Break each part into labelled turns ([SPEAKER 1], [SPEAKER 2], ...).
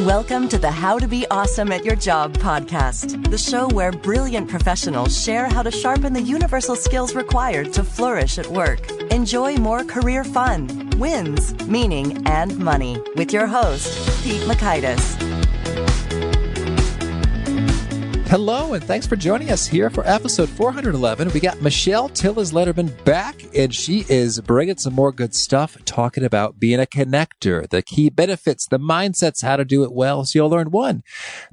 [SPEAKER 1] Welcome to the How to Be Awesome at Your Job podcast, the show where brilliant professionals share how to sharpen the universal skills required to flourish at work. Enjoy more career fun, wins, meaning, and money with your host, Pete Makaitis.
[SPEAKER 2] Hello, and thanks for joining us here for episode 411. We got Michelle Tillis Lederman back, and she is bringing some more good stuff, talking about being a connector, the key benefits, the mindsets, how to do it well. So you'll learn 1,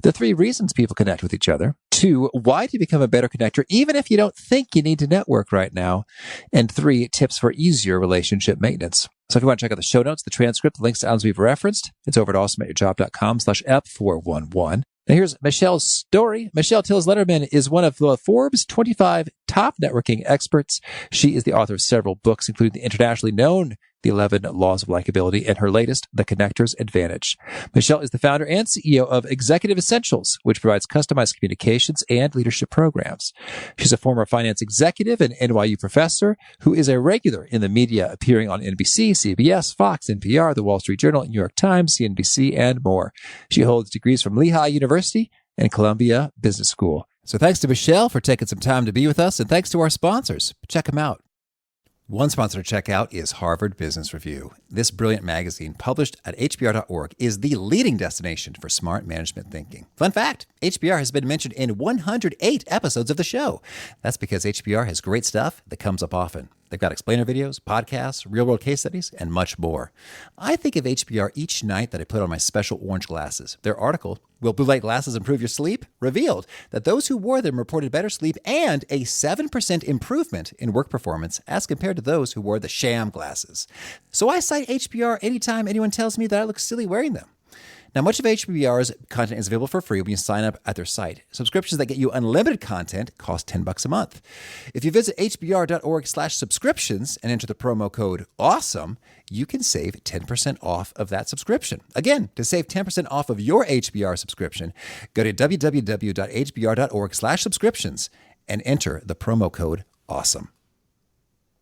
[SPEAKER 2] the 3 reasons people connect with each other. 2, why to become a better connector, even if you don't think you need to network right now. And 3, tips for easier relationship maintenance. So if you want to check out the show notes, the transcript, the links to items we've referenced, it's over at awesomeatyourjob.com/ep411. Now here's Michelle's story. Michelle Tillis Lederman is one of the Forbes 25 top networking experts. She is the author of several books, including the internationally known The 11 Laws of Likability, and her latest, The Connector's Advantage. Michelle is the founder and CEO of Executive Essentials, which provides customized communications and leadership programs. She's a former finance executive and NYU professor who is a regular in the media, appearing on NBC, CBS, Fox, NPR, The Wall Street Journal, New York Times, CNBC, and more. She holds degrees from Lehigh University and Columbia Business School. So thanks to Michelle for taking some time to be with us, and thanks to our sponsors. Check them out. One sponsor to check out is Harvard Business Review. This brilliant magazine, published at hbr.org, is the leading destination for smart management thinking. Fun fact, HBR has been mentioned in 108 episodes of the show. That's because HBR has great stuff that comes up often. They've got explainer videos, podcasts, real-world case studies, and much more. I think of HBR each night that I put on my special orange glasses. Their article, Will Blue Light Glasses Improve Your Sleep?, revealed that those who wore them reported better sleep and a 7% improvement in work performance as compared to those who wore the sham glasses. So I cite HBR anytime anyone tells me that I look silly wearing them. Now, much of HBR's content is available for free when you sign up at their site. Subscriptions that get you unlimited content cost $10 a month. If you visit hbr.org/subscriptions and enter the promo code AWESOME, you can save 10% off of that subscription. Again, to save 10% off of your HBR subscription, go to www.hbr.org/subscriptions and enter the promo code AWESOME.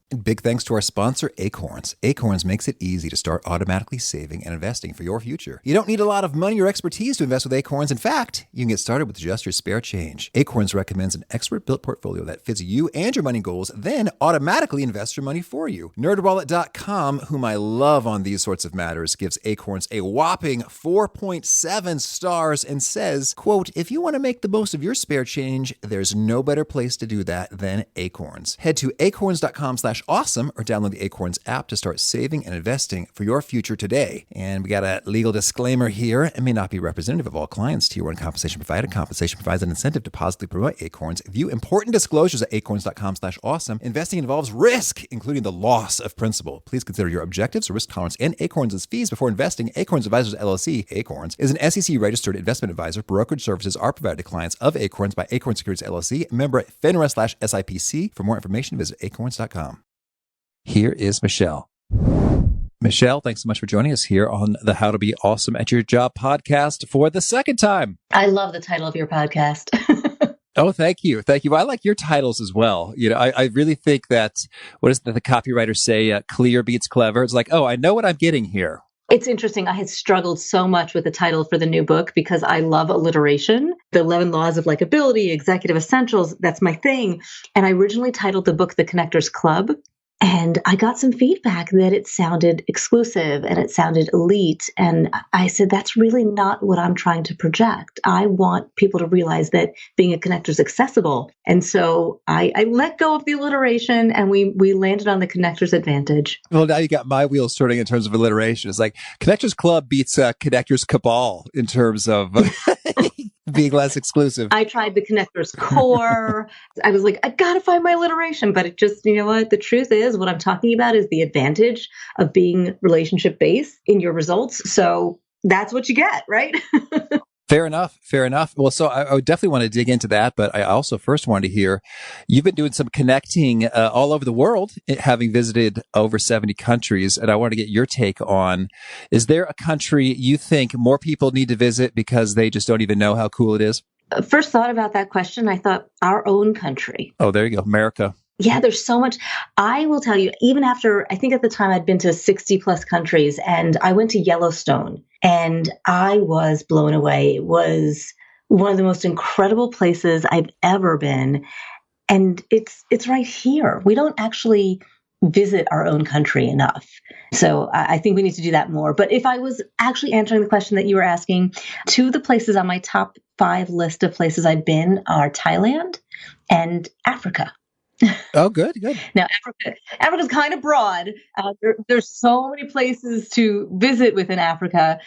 [SPEAKER 2] And big thanks to our sponsor, Acorns. Acorns makes it easy to start automatically saving and investing for your future. You don't need a lot of money or expertise to invest with Acorns. In fact, you can get started with just your spare change. Acorns recommends an expert-built portfolio that fits you and your money goals, then automatically invests your money for you. NerdWallet.com, whom I love on these sorts of matters, gives Acorns a whopping 4.7 stars and says, quote, if you want to make the most of your spare change, there's no better place to do that than Acorns. Head to acorns.com/awesome or download the Acorns app to start saving and investing for your future today. And we got a legal disclaimer here. It may not be representative of all clients. Tier 1 compensation provided. Compensation provides an incentive to positively promote Acorns. View important disclosures at acorns.com/awesome. Investing involves risk, including the loss of principal. Please consider your objectives, risk tolerance, and Acorns' fees before investing. Acorns Advisors LLC, Acorns, is an SEC-registered investment advisor. Brokerage services are provided to clients of Acorns by Acorns Securities LLC, member FINRA/SIPC. For more information, visit acorns.com. Here is Michelle. Michelle, thanks so much for joining us here on the How to Be Awesome at Your Job podcast for the second time.
[SPEAKER 3] I love the title of your podcast.
[SPEAKER 2] Oh, thank you. Thank you. I like your titles as well. You know, I really think that, what does the copywriter say? Clear beats clever. It's like, oh, I know what I'm getting here.
[SPEAKER 3] It's interesting. I had struggled so much with the title for the new book because I love alliteration. The 11 Laws of Likability, Executive Essentials, that's my thing. And I originally titled the book The Connector's Club. And I got some feedback that it sounded exclusive and it sounded elite. And I said, that's really not what I'm trying to project. I want people to realize that being a connector is accessible. And so I let go of the alliteration and we landed on the Connector's Advantage.
[SPEAKER 2] Well, now you got my wheels turning in terms of alliteration. It's like Connector's Club beats Connector's Cabal in terms of being less exclusive.
[SPEAKER 3] I tried the Connector's Core. I was like, I got to find my alliteration. But it just, you know what? The truth is what I'm talking about is the advantage of being relationship based in your results. So that's what you get, right?
[SPEAKER 2] Fair enough. Fair enough. Well, so I would definitely want to dig into that, but I also first wanted to hear, you've been doing some connecting all over the world, having visited over 70 countries, and I want to get your take on, is there a country you think more people need to visit because they just don't even know how cool it is?
[SPEAKER 3] First thought about that question, I thought our own country.
[SPEAKER 2] Oh, there you go. America.
[SPEAKER 3] Yeah, there's so much. I will tell you, even after, I think at the time I'd been to 60 plus countries, and I went to Yellowstone and I was blown away. It was one of the most incredible places I've ever been. And it's right here. We don't actually visit our own country enough. So I think we need to do that more. But if I was actually answering the question that you were asking, two of the places on my top 5 list of places I've been are Thailand and Africa.
[SPEAKER 2] Oh, good, good.
[SPEAKER 3] Now, Africa's kind of broad. There's so many places to visit within Africa.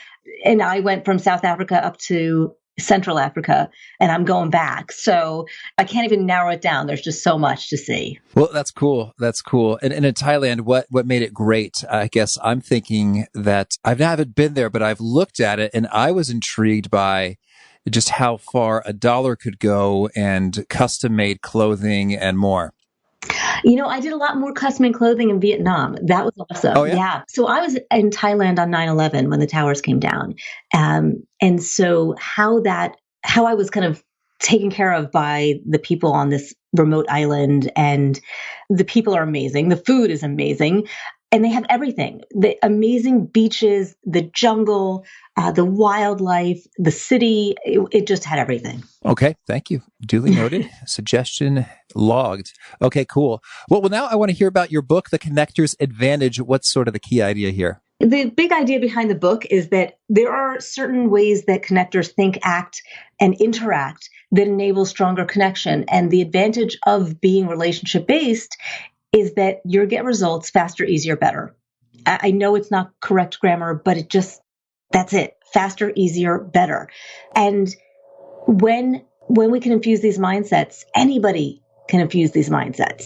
[SPEAKER 3] And I went from South Africa up to Central Africa, and I'm going back. So I can't even narrow it down. There's just so much to see.
[SPEAKER 2] Well, that's cool. That's cool. And in Thailand, what made it great? I guess I'm thinking that I haven't been there, but I've looked at it and I was intrigued by just how far a dollar could go and custom made clothing and more.
[SPEAKER 3] I did a lot more custom-made clothing in Vietnam. That was awesome.
[SPEAKER 2] Oh, yeah?
[SPEAKER 3] So I was in Thailand on 9/11 when the towers came down. And so how I was kind of taken care of by the people on this remote island, and the people are amazing. The food is amazing. And they have everything, the amazing beaches, the jungle, the wildlife, the city. It just had everything.
[SPEAKER 2] Okay. Thank you. Duly noted. Suggestion logged. Okay, cool. Well, now I want to hear about your book, The Connector's Advantage. What's sort of the key idea here?
[SPEAKER 3] The big idea behind the book is that there are certain ways that connectors think, act, and interact that enable stronger connection. And the advantage of being relationship-based is that you get results faster, easier, better. I know it's not correct grammar, but that's it. Faster, easier, better. And when we can infuse these mindsets, anybody can infuse these mindsets.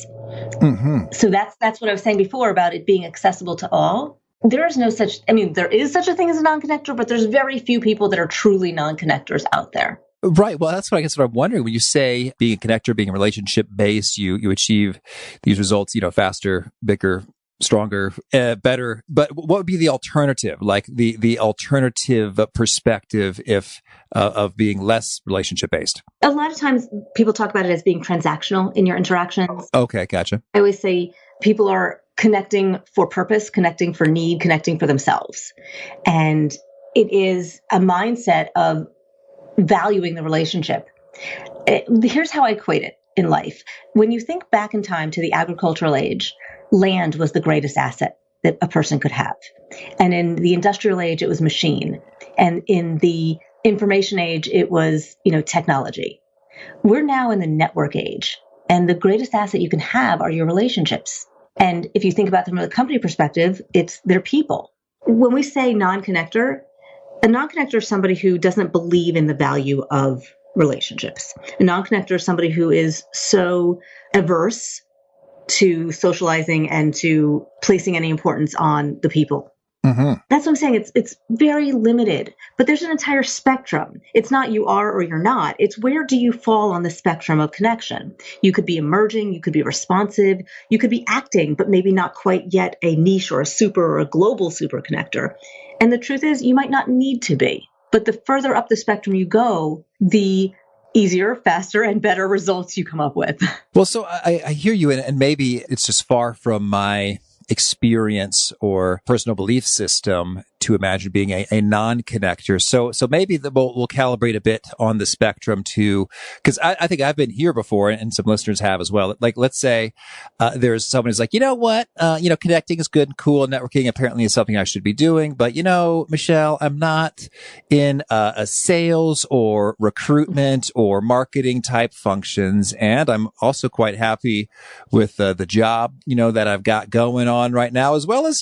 [SPEAKER 2] Mm-hmm.
[SPEAKER 3] So that's what I was saying before about it being accessible to all. There is such a thing as a non-connector, but there's very few people that are truly non-connectors out there.
[SPEAKER 2] Right. Well, that's what I'm wondering. When you say being a connector, being relationship based, you achieve these results, faster, bigger, stronger, better. But what would be the alternative? Like the alternative perspective of being less relationship based?
[SPEAKER 3] A lot of times people talk about it as being transactional in your interactions.
[SPEAKER 2] Okay. Gotcha.
[SPEAKER 3] I always say people are connecting for purpose, connecting for need, connecting for themselves. And it is a mindset of valuing the relationship. Here's how I equate it in life. When you think back in time to the agricultural age, land was the greatest asset that a person could have. And in the industrial age, it was machine. And in the information age, it was, technology. We're now in the network age. And the greatest asset you can have are your relationships. And if you think about them from a company perspective, it's their people. When we say non-connector, a non-connector is somebody who doesn't believe in the value of relationships. A non-connector is somebody who is so averse to socializing and to placing any importance on the people.
[SPEAKER 2] Mm-hmm.
[SPEAKER 3] That's what I'm saying. It's very limited, but there's an entire spectrum. It's not you are or you're not. It's where do you fall on the spectrum of connection? You could be emerging, you could be responsive, you could be acting, but maybe not quite yet a niche or a super or a global super connector. And the truth is, you might not need to be. But the further up the spectrum you go, the easier, faster, and better results you come up with.
[SPEAKER 2] Well, so I hear you, and maybe it's just far from my experience or personal belief system to imagine being a non-connector. So maybe we'll calibrate a bit on the spectrum too, because I think I've been here before, and some listeners have as well. Like, let's say there's someone who's like, you know what, connecting is good and cool, and networking apparently is something I should be doing. But Michelle, I'm not in a sales or recruitment or marketing type functions, and I'm also quite happy with the job that I've got going on right now, as well as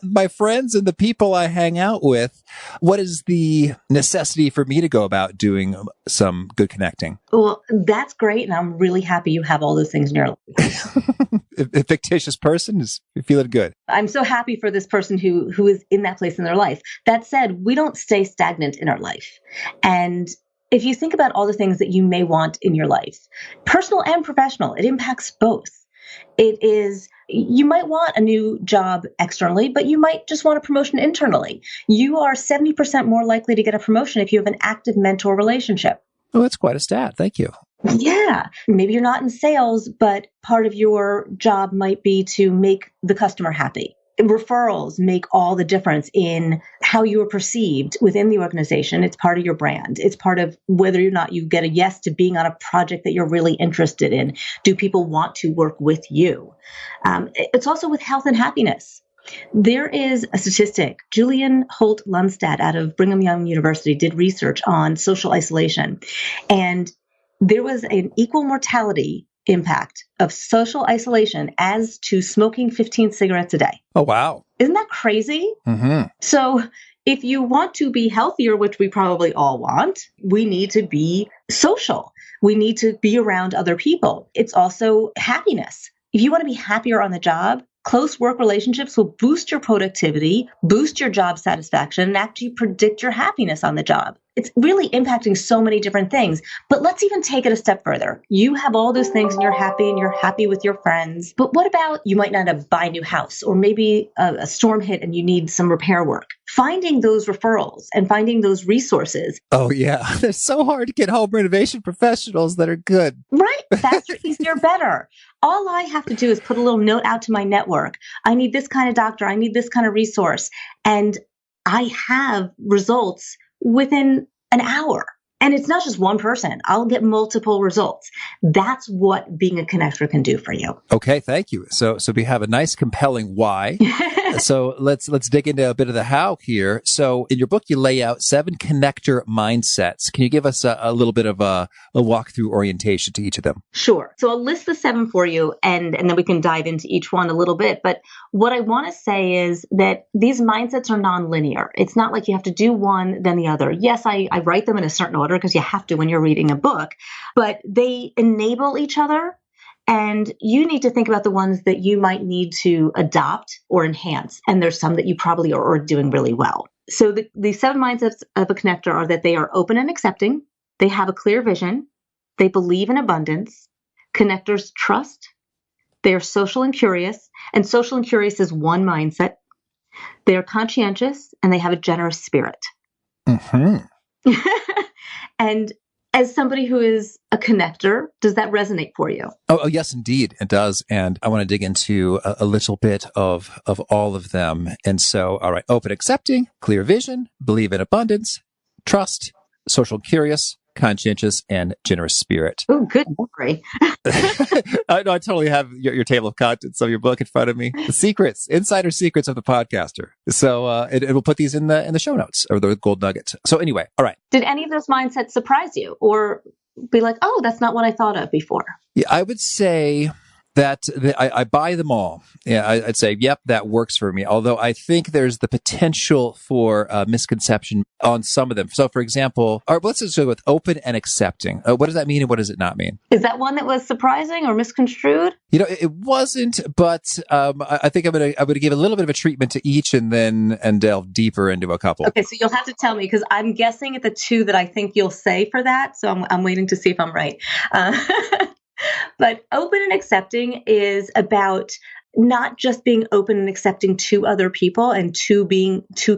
[SPEAKER 2] my friends and the people I hang out with. What is the necessity for me to go about doing some good connecting?
[SPEAKER 3] Well, that's great. And I'm really happy you have all those things in your life.
[SPEAKER 2] A fictitious person is feeling good.
[SPEAKER 3] I'm so happy for this person who is in that place in their life. That said, we don't stay stagnant in our life. And if you think about all the things that you may want in your life, personal and professional, it impacts both. You might want a new job externally, but you might just want a promotion internally. You are 70% more likely to get a promotion if you have an active mentor relationship.
[SPEAKER 2] Oh, that's quite a stat. Thank you.
[SPEAKER 3] Yeah. Maybe you're not in sales, but part of your job might be to make the customer happy. Referrals make all the difference in how you are perceived within the organization. It's part of your brand. It's part of whether or not you get a yes to being on a project that you're really interested in. Do people want to work with you? It's also with health and happiness. There is a statistic. Julian Holt Lundstad out of Brigham Young University did research on social isolation. And there was an equal mortality impact of social isolation as to smoking 15 cigarettes a day.
[SPEAKER 2] Oh, wow.
[SPEAKER 3] Isn't that crazy?
[SPEAKER 2] Mm-hmm.
[SPEAKER 3] So if you want to be healthier, which we probably all want, we need to be social. We need to be around other people. It's also happiness. If you want to be happier on the job, close work relationships will boost your productivity, boost your job satisfaction, and actually predict your happiness on the job. It's really impacting so many different things. But let's even take it a step further. You have all those things and you're happy with your friends. But what about you might not have buy a new house, or maybe a storm hit and you need some repair work? Finding those referrals and finding those resources.
[SPEAKER 2] Oh, yeah. They're so hard to get home renovation professionals that are good.
[SPEAKER 3] Right. Faster, easier, better. All I have to do is put a little note out to my network. I need this kind of doctor. I need this kind of resource. And I have results within an hour. And it's not just one person. I'll get multiple results. That's what being a connector can do for you.
[SPEAKER 2] Okay, thank you. So we have a nice, compelling why. So let's dig into a bit of the how here. So in your book, you lay out 7 connector mindsets. Can you give us a little bit of a walkthrough orientation to each of them?
[SPEAKER 3] Sure. So I'll list the 7 for you, and then we can dive into each one a little bit. But what I want to say is that these mindsets are nonlinear. It's not like you have to do one, then the other. Yes, I write them in a certain order because you have to when you're reading a book, but they enable each other. And you need to think about the ones that you might need to adopt or enhance. And there's some that you probably are doing really well. So the 7 mindsets of a connector are that they are open and accepting. They have a clear vision. They believe in abundance. Connectors trust. They are social and curious. And social and curious is one mindset. They are conscientious and they have a generous spirit.
[SPEAKER 2] Mm-hmm.
[SPEAKER 3] And as somebody who is a connector, does that resonate for you?
[SPEAKER 2] Oh, yes, indeed. It does. And I want to dig into a little bit of all of them. And so, all right, open, accepting, clear vision, believe in abundance, trust, social, curious, conscientious, and generous spirit.
[SPEAKER 3] Oh, good memory.
[SPEAKER 2] I totally have your table of contents of your book in front of me. The secrets, insider secrets of the podcaster. So it will put these in the show notes, or the gold nuggets. So anyway, all right.
[SPEAKER 3] Did any of those mindsets surprise you or be like, oh, that's not what I thought of before?
[SPEAKER 2] Yeah, I would say that I buy them all. Yeah, I'd say, yep, that works for me. Although I think there's the potential for misconception on some of them. So, for example, let's just go with open and accepting. What does that mean and what does it not mean?
[SPEAKER 3] Is that one that was surprising or misconstrued?
[SPEAKER 2] You know, it wasn't, but I think I'm gonna give a little bit of a treatment to each and delve deeper into a couple.
[SPEAKER 3] Okay, so you'll have to tell me because I'm guessing at the 2 that I think you'll say for that. So I'm waiting to see if I'm right. But open and accepting is about not just being open and accepting to other people and to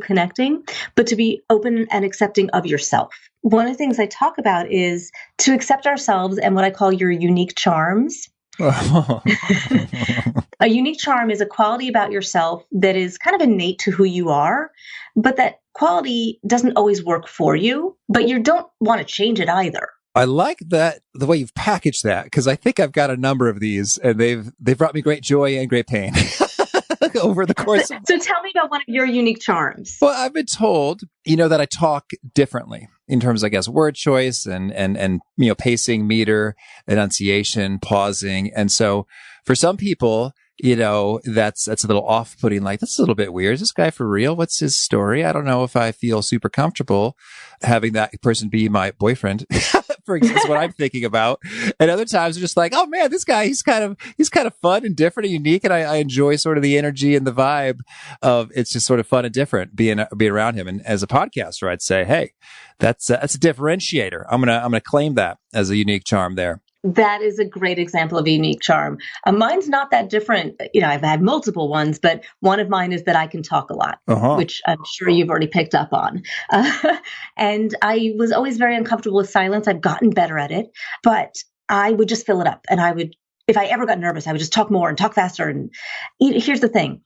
[SPEAKER 3] connecting, but to be open and accepting of yourself. One of the things I talk about is to accept ourselves and what I call your unique charms. A unique charm is a quality about yourself that is kind of innate to who you are, but that quality doesn't always work for you, but you don't want to change it either.
[SPEAKER 2] I like that, the way you've packaged that, because I think I've got a number of these and they've brought me great joy and great pain over the course of...
[SPEAKER 3] So tell me about one of your unique charms.
[SPEAKER 2] Well, I've been told, that I talk differently in terms, I guess, word choice and pacing, meter, enunciation, pausing. And so for some people, that's a little off-putting, like, that's a little bit weird. Is this guy for real? What's his story? I don't know if I feel super comfortable having that person be my boyfriend, for example, is what I'm thinking about. And other times, just like, oh man, this guy, he's kind of fun and different and unique. And I enjoy sort of the energy and the vibe of, it's just sort of fun and different being around him. And as a podcaster, I'd say, hey, that's a differentiator. I'm going to claim that as a unique charm there.
[SPEAKER 3] That is a great example of a unique charm. Mine's not that different. I've had multiple ones, but one of mine is that I can talk a lot, which I'm sure you've already picked up on. And I was always very uncomfortable with silence. I've gotten better at it, but I would just fill it up. And if I ever got nervous, I would just talk more and talk faster. And here's the thing.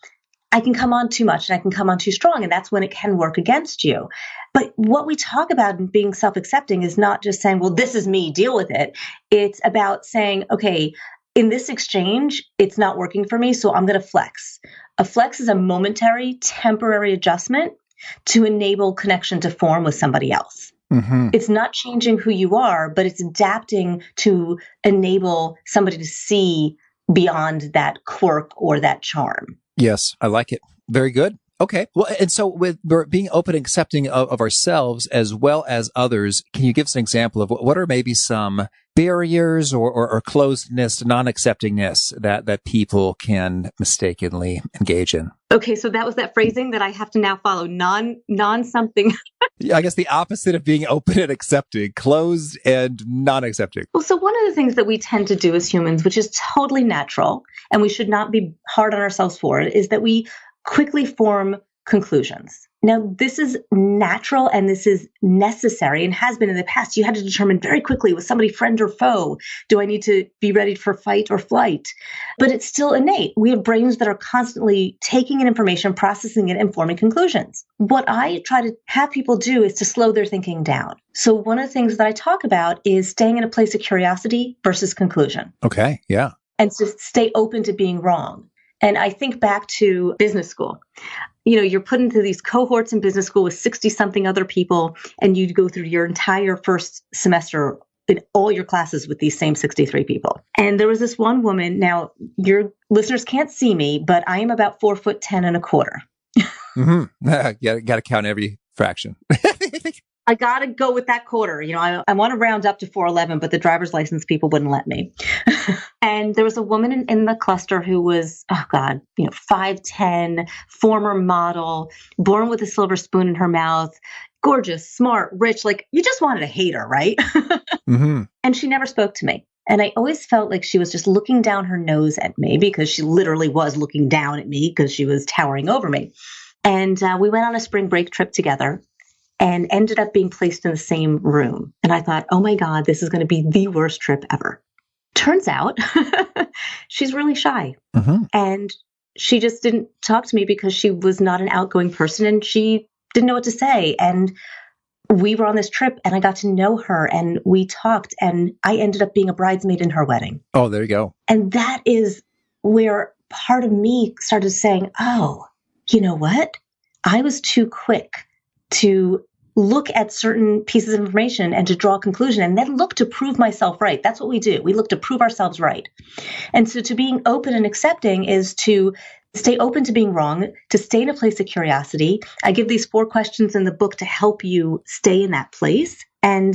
[SPEAKER 3] I can come on too much and I can come on too strong, and that's when it can work against you. But what we talk about in being self-accepting is not just saying, well, this is me, deal with it. It's about saying, okay, in this exchange, it's not working for me, so I'm going to flex. A flex is a momentary, temporary adjustment to enable connection to form with somebody else. Mm-hmm. It's not changing who you are, but it's adapting to enable somebody to see beyond that quirk or that charm.
[SPEAKER 2] Yes, I like it. Very good. Okay. Well, and so with being open and accepting of ourselves as well as others, can you give us an example of what are maybe some barriers or closedness, non-acceptingness that people can mistakenly engage in?
[SPEAKER 3] Okay, so that was that phrasing that I have to now follow. Non-something.
[SPEAKER 2] I guess the opposite of being open and accepting, closed and non-accepting.
[SPEAKER 3] Well, so one of the things that we tend to do as humans, which is totally natural, and we should not be hard on ourselves for it, is that we quickly form conclusions. Now, this is natural and this is necessary and has been in the past. You had to determine very quickly, was somebody friend or foe? Do I need to be ready for fight or flight? But it's still innate. We have brains that are constantly taking in information, processing it, and forming conclusions. What I try to have people do is to slow their thinking down. So one of the things that I talk about is staying in a place of curiosity versus conclusion.
[SPEAKER 2] Okay, yeah.
[SPEAKER 3] And to stay open to being wrong. And I think back to business school. You know, you're put into these cohorts in business school with 60-something other people, and you go through your entire first semester in all your classes with these same 63 people. And there was this one woman. Now, your listeners can't see me, but I am about 4'10.25".
[SPEAKER 2] Mm-hmm. Got to count every fraction.
[SPEAKER 3] I got to go with that quarter. You know, I want to round up to 4'11", but the driver's license people wouldn't let me. And there was a woman in the cluster who was, 5'10", former model, born with a silver spoon in her mouth, gorgeous, smart, rich, like you just wanted to hate her, right? Mm-hmm. And she never spoke to me. And I always felt like she was just looking down her nose at me, because she literally was looking down at me because she was towering over me. And we went on a spring break trip together and ended up being placed in the same room. And I thought, oh my God, this is going to be the worst trip ever. Turns out she's really shy. Mm-hmm. And she just didn't talk to me because she was not an outgoing person and she didn't know what to say. And we were on this trip and I got to know her and we talked and I ended up being a bridesmaid in her wedding.
[SPEAKER 2] Oh, there you go.
[SPEAKER 3] And that is where part of me started saying, oh, you know what? I was too quick to look at certain pieces of information and to draw a conclusion and then look to prove myself right. That's what we do. We look to prove ourselves right. And so to being open and accepting is to stay open to being wrong, to stay in a place of curiosity. I give these 4 questions in the book to help you stay in that place and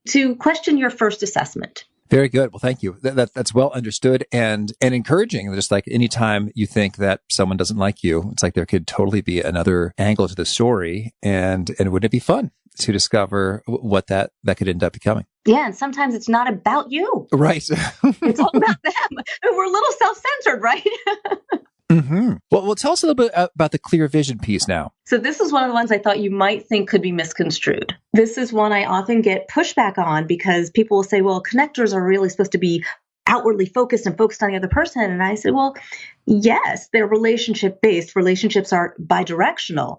[SPEAKER 3] to question your first assessment.
[SPEAKER 2] Very good. Well, thank you. That's well understood and encouraging. Just like anytime you think that someone doesn't like you, it's like there could totally be another angle to the story. And wouldn't it be fun to discover what that could end up becoming?
[SPEAKER 3] Yeah. And sometimes it's not about you.
[SPEAKER 2] Right.
[SPEAKER 3] It's all about them. We're a little self-centered, right?
[SPEAKER 2] Mm-hmm. Well, tell us a little bit about the clear vision piece now.
[SPEAKER 3] So this is one of the ones I thought you might think could be misconstrued. This is one I often get pushback on because people will say, well, connectors are really supposed to be outwardly focused and focused on the other person. And I say, well, yes, they're relationship-based. Relationships are bidirectional.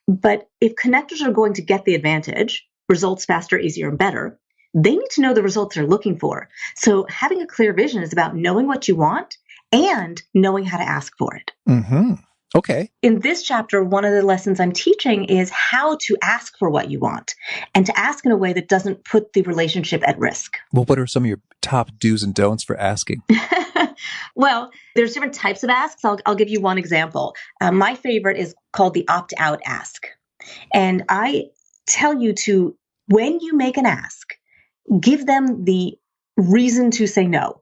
[SPEAKER 3] But if connectors are going to get the advantage, results faster, easier, and better, they need to know the results they're looking for. So having a clear vision is about knowing what you want and knowing how to ask for it.
[SPEAKER 2] Mm-hmm. Okay.
[SPEAKER 3] In this chapter, one of the lessons I'm teaching is how to ask for what you want and to ask in a way that doesn't put the relationship at risk.
[SPEAKER 2] Well, what are some of your top do's and don'ts for asking?
[SPEAKER 3] Well, there's different types of asks. I'll give you one example. My favorite is called the opt-out ask. And I tell you to, when you make an ask, give them the reason to say no.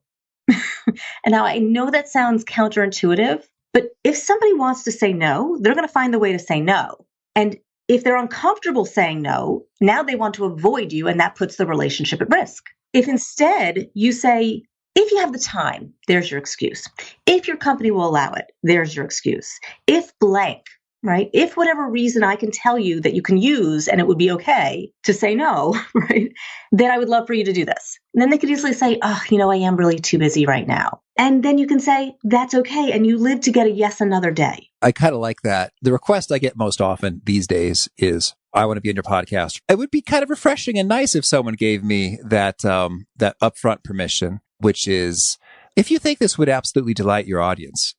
[SPEAKER 3] And now I know that sounds counterintuitive, but if somebody wants to say no, they're going to find the way to say no. And if they're uncomfortable saying no, now they want to avoid you, and that puts the relationship at risk. If instead you say, if you have the time, there's your excuse. If your company will allow it, there's your excuse. If blank, right? If whatever reason I can tell you that you can use and it would be okay to say no, right? Then I would love for you to do this. And then they could easily say, oh, I am really too busy right now. And then you can say, that's okay. And you live to get a yes another day.
[SPEAKER 2] I kind of like that. The request I get most often these days is, I want to be on your podcast. It would be kind of refreshing and nice if someone gave me that upfront permission, which is, if you think this would absolutely delight your audience,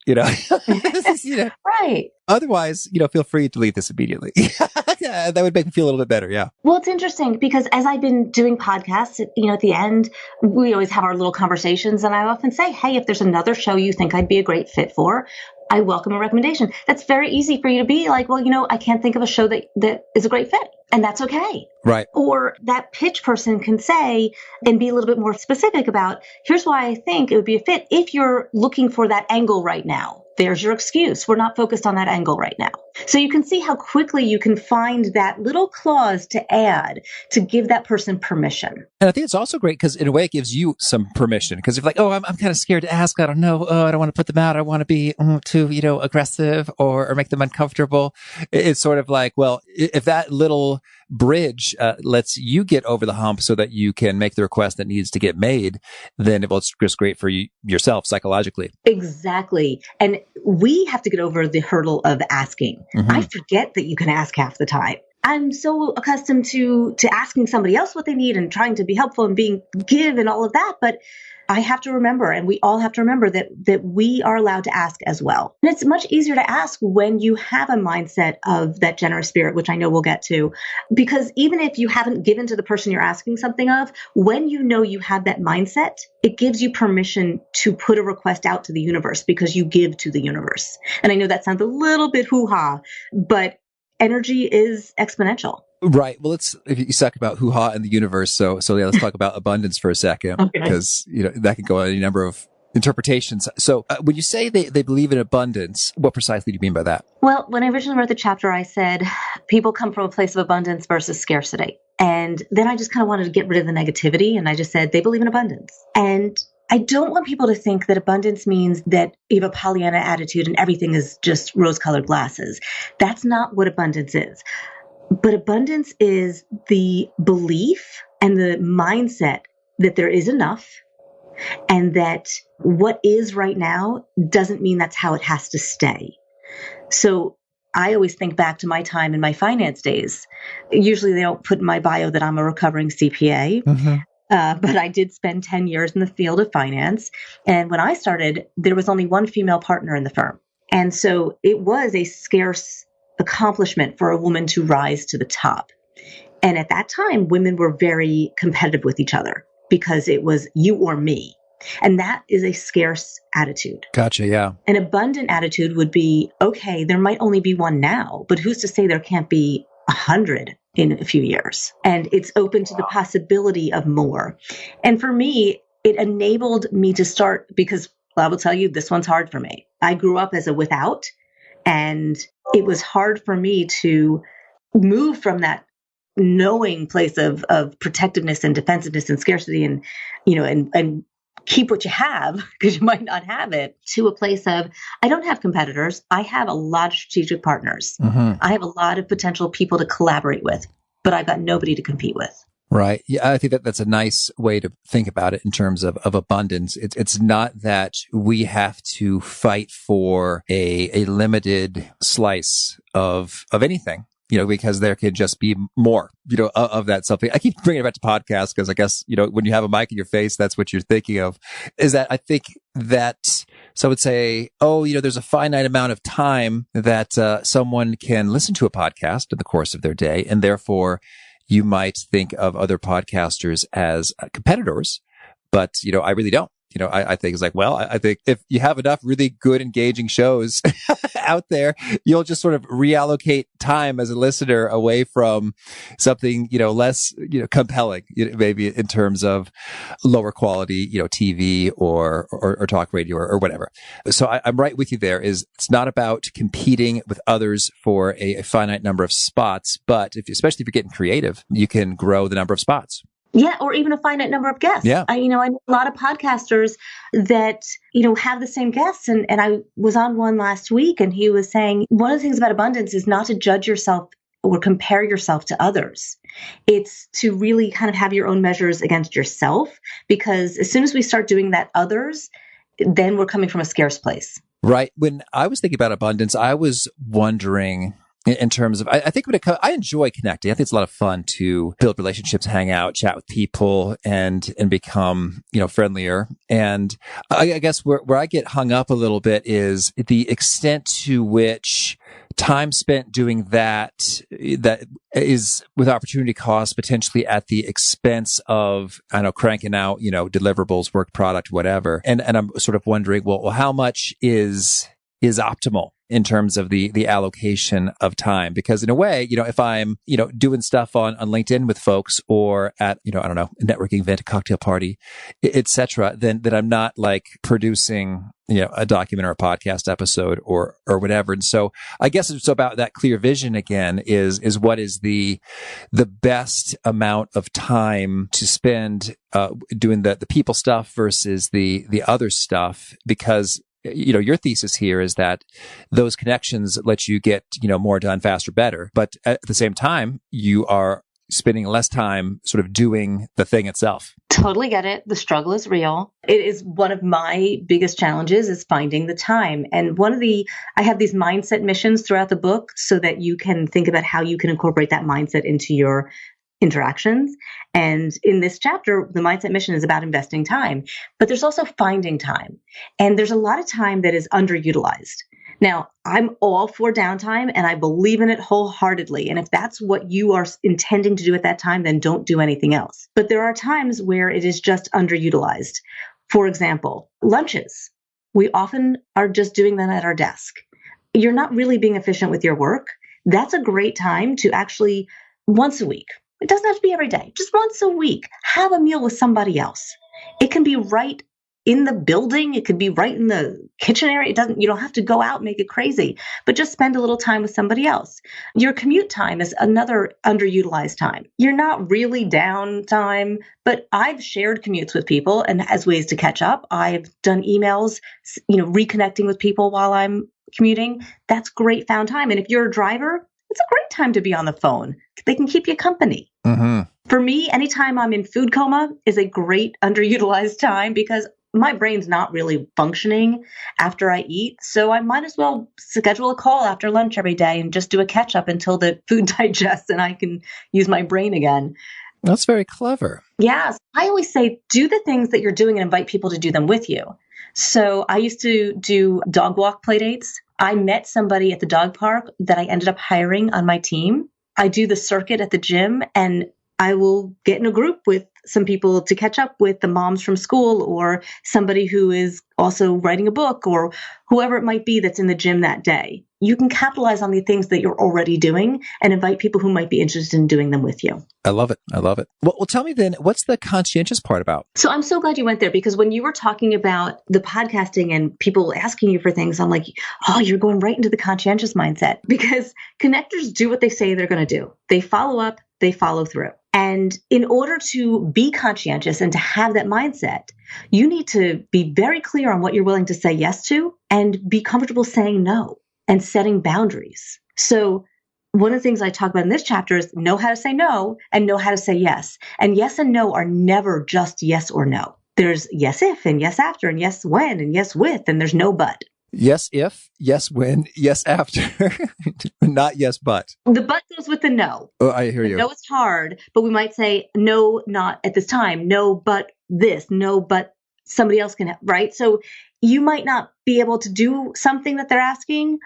[SPEAKER 3] Right.
[SPEAKER 2] Otherwise, feel free to delete this immediately. That would make me feel a little bit better. Yeah.
[SPEAKER 3] Well, it's interesting because as I've been doing podcasts, at the end, we always have our little conversations. And I often say, hey, if there's another show you think I'd be a great fit for, I welcome a recommendation. That's very easy for you to be like, well, I can't think of a show that is a great fit. And that's okay.
[SPEAKER 2] Right.
[SPEAKER 3] Or that pitch person can say and be a little bit more specific about, here's why I think it would be a fit if you're looking for that angle right now. There's your excuse. We're not focused on that angle right now. So you can see how quickly you can find that little clause to add to give that person permission.
[SPEAKER 2] And I think it's also great because in a way it gives you some permission. Because if I'm kind of scared to ask, I don't know, I don't want to put them out. I don't want to be too, aggressive or make them uncomfortable. It's sort of like, well, if that little bridge lets you get over the hump so that you can make the request that needs to get made, then it's just great for you yourself psychologically.
[SPEAKER 3] Exactly. And we have to get over the hurdle of asking. Mm-hmm. I forget that you can ask half the time. I'm so accustomed to asking somebody else what they need and trying to be helpful and give and all of that. But I have to remember, and we all have to remember that we are allowed to ask as well. And it's much easier to ask when you have a mindset of that generous spirit, which I know we'll get to, because even if you haven't given to the person you're asking something of, when you know you have that mindset, it gives you permission to put a request out to the universe because you give to the universe. And I know that sounds a little bit hoo-ha, but energy is exponential.
[SPEAKER 2] Right. Well, if you talk about hoo-ha in the universe, so yeah, let's talk about abundance for a second, because that can go on any number of interpretations. So when you say they believe in abundance, what precisely do you mean by that?
[SPEAKER 3] Well, when I originally wrote the chapter, I said people come from a place of abundance versus scarcity. And then I just kind of wanted to get rid of the negativity. And I just said they believe in abundance. And I don't want people to think that abundance means that you have a Pollyanna attitude and everything is just rose-colored glasses. That's not what abundance is. But abundance is the belief and the mindset that there is enough and that what is right now doesn't mean that's how it has to stay. So I always think back to my time in my finance days. Usually they don't put in my bio that I'm a recovering CPA. Mm-hmm. But I did spend 10 years in the field of finance. And when I started, there was only one female partner in the firm. And so it was a scarce accomplishment for a woman to rise to the top. And at that time, women were very competitive with each other because it was you or me. And that is a scarce attitude.
[SPEAKER 2] Gotcha, yeah.
[SPEAKER 3] An abundant attitude would be, okay, there might only be one now, but who's to say there can't be 100 in a few years? And it's open to the possibility of more. And for me, it enabled me to start, because I will tell you, this one's hard for me. I grew up as a without, and it was hard for me to move from that knowing place of protectiveness and defensiveness and scarcity and keep what you have because you might not have it, to a place of, I don't have competitors. I have a lot of strategic partners. Mm-hmm. I have a lot of potential people to collaborate with, but I've got nobody to compete with.
[SPEAKER 2] Right. Yeah, I think that's a nice way to think about it in terms of abundance. It's not that we have to fight for a limited slice of anything. Because there can just be more, of that something. I keep bringing it back to podcasts because I guess, when you have a mic in your face, that's what you're thinking of. Is that I think that some would say, there's a finite amount of time that someone can listen to a podcast in the course of their day. And therefore, you might think of other podcasters as competitors. But, I really don't. I think it's like, well, I think if you have enough really good, engaging shows out there, you'll just sort of reallocate time as a listener away from something, less, compelling, maybe in terms of lower quality, TV or talk radio or whatever. So I'm right with you there. It's not about competing with others for a finite number of spots, but especially if you're getting creative, you can grow the number of spots.
[SPEAKER 3] Yeah, or even a finite number of guests.
[SPEAKER 2] Yeah.
[SPEAKER 3] I know a lot of podcasters that, have the same guests. And I was on one last week, and he was saying one of the things about abundance is not to judge yourself or compare yourself to others. It's to really kind of have your own measures against yourself, because as soon as we start doing that others, then we're coming from a scarce place.
[SPEAKER 2] Right. When I was thinking about abundance, I was wondering in terms of, I think I enjoy connecting. I think it's a lot of fun to build relationships, hang out, chat with people, and become, friendlier. And I guess where I get hung up a little bit is the extent to which time spent doing that is with opportunity cost potentially at the expense of, cranking out, deliverables, work product, whatever. And I'm sort of wondering, well, how much is optimal in terms of the allocation of time? Because in a way, if I'm, doing stuff on LinkedIn with folks, or at, I don't know, a networking event, a cocktail party, et cetera, then I'm not like producing, a document or a podcast episode or whatever. And so I guess it's about that clear vision again is what is the best amount of time to spend, doing the people stuff versus the other stuff, because your thesis here is that those connections let you get, more done faster, better. But at the same time, you are spending less time sort of doing the thing itself.
[SPEAKER 3] Totally get it. The struggle is real. It is one of my biggest challenges is finding the time. And I have these mindset missions throughout the book so that you can think about how you can incorporate that mindset into your interactions. And in this chapter, the mindset mission is about investing time, but there's also finding time. And there's a lot of time that is underutilized. Now, I'm all for downtime and I believe in it wholeheartedly. And if that's what you are intending to do at that time, then don't do anything else. But there are times where it is just underutilized. For example, lunches. We often are just doing them at our desk. You're not really being efficient with your work. That's a great time to actually once a week. It doesn't have to be every day. Just once a week, have a meal with somebody else. It can be right in the building. It could be right in the kitchen area. You don't have to go out and make it crazy, but just spend a little time with somebody else. Your commute time is another underutilized time. You're not really downtime, but I've shared commutes with people and as ways to catch up. I've done emails, reconnecting with people while I'm commuting. That's great found time. And if you're a driver, it's a great time to be on the phone. They can keep you company.
[SPEAKER 2] Mm-hmm.
[SPEAKER 3] For me, anytime I'm in food coma is a great underutilized time because my brain's not really functioning after I eat. So I might as well schedule a call after lunch every day and just do a catch up until the food digests and I can use my brain again.
[SPEAKER 2] That's very clever.
[SPEAKER 3] Yes. I always say, do the things that you're doing and invite people to do them with you. So I used to do dog walk play dates. I met somebody at the dog park that I ended up hiring on my team. I do the circuit at the gym and I will get in a group with some people to catch up with the moms from school or somebody who is also writing a book or whoever it might be that's in the gym that day. You can capitalize on the things that you're already doing and invite people who might be interested in doing them with you.
[SPEAKER 2] I love it. I love it. Well, tell me then, what's the conscientious part about?
[SPEAKER 3] So I'm so glad you went there because when you were talking about the podcasting and people asking you for things, I'm like, oh, you're going right into the conscientious mindset because connectors do what they say they're going to do. They follow up, they follow through. And in order to be conscientious and to have that mindset, you need to be very clear on what you're willing to say yes to and be comfortable saying no and setting boundaries. So one of the things I talk about in this chapter is know how to say no and know how to say yes. And yes and no are never just yes or no. There's yes if and yes after and yes when and yes with, and there's no but.
[SPEAKER 2] Yes if, yes when, yes after, not yes but.
[SPEAKER 3] The but goes with the no.
[SPEAKER 2] Oh, I hear you.
[SPEAKER 3] No is hard, but we might say no, not at this time. No, but this. No, but somebody else can have, right? So you might not be able to do something that they're asking,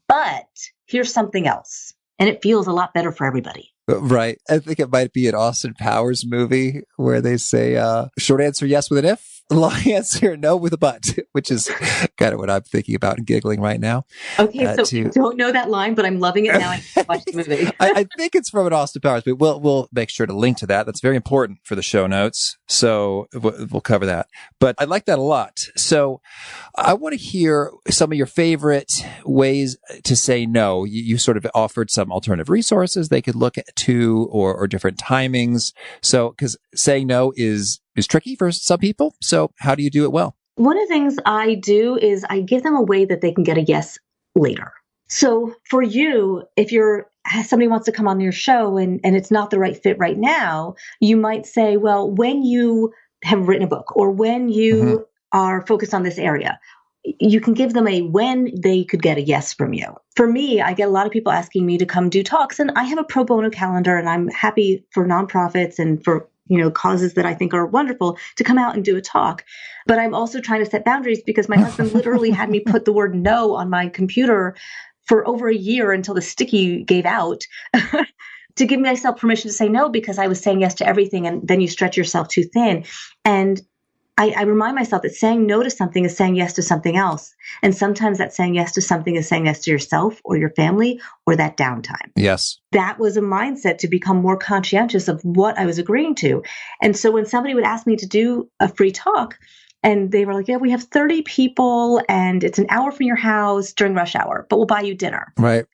[SPEAKER 3] but here's something else. And it feels a lot better for everybody.
[SPEAKER 2] Right. I think it might be an Austin Powers movie where they say, short answer, yes with an if. Long answer, no with a but, which is kind of what I'm thinking about and giggling right now.
[SPEAKER 3] Okay, so I don't know that line, but I'm loving it now. I can watch the movie.
[SPEAKER 2] I think it's from an Austin Powers, but we'll make sure to link to that. That's very important for the show notes. So we'll cover that. But I like that a lot. So I want to hear some of your favorite ways to say no. You sort of offered some alternative resources they could look at to, or different timings. So, because saying no is tricky for some people. So how do you do it well?
[SPEAKER 3] One of the things I do is I give them a way that they can get a yes later. So for you, if somebody wants to come on your show and it's not the right fit right now, you might say, well, when you have written a book or when you are focused on this area, you can give them a when they could get a yes from you. For me, I get a lot of people asking me to come do talks, and I have a pro bono calendar, and I'm happy for nonprofits and for causes that I think are wonderful to come out and do a talk. But I'm also trying to set boundaries because my husband literally had me put the word no on my computer for over a year until the sticky gave out to give myself permission to say no, because I was saying yes to everything. And then you stretch yourself too thin. And I remind myself that saying no to something is saying yes to something else. And sometimes that saying yes to something is saying yes to yourself or your family or that downtime.
[SPEAKER 2] Yes.
[SPEAKER 3] That was a mindset to become more conscientious of what I was agreeing to. And so when somebody would ask me to do a free talk, and they were like, yeah, we have 30 people and it's an hour from your house during rush hour, but we'll buy you dinner.
[SPEAKER 2] Right.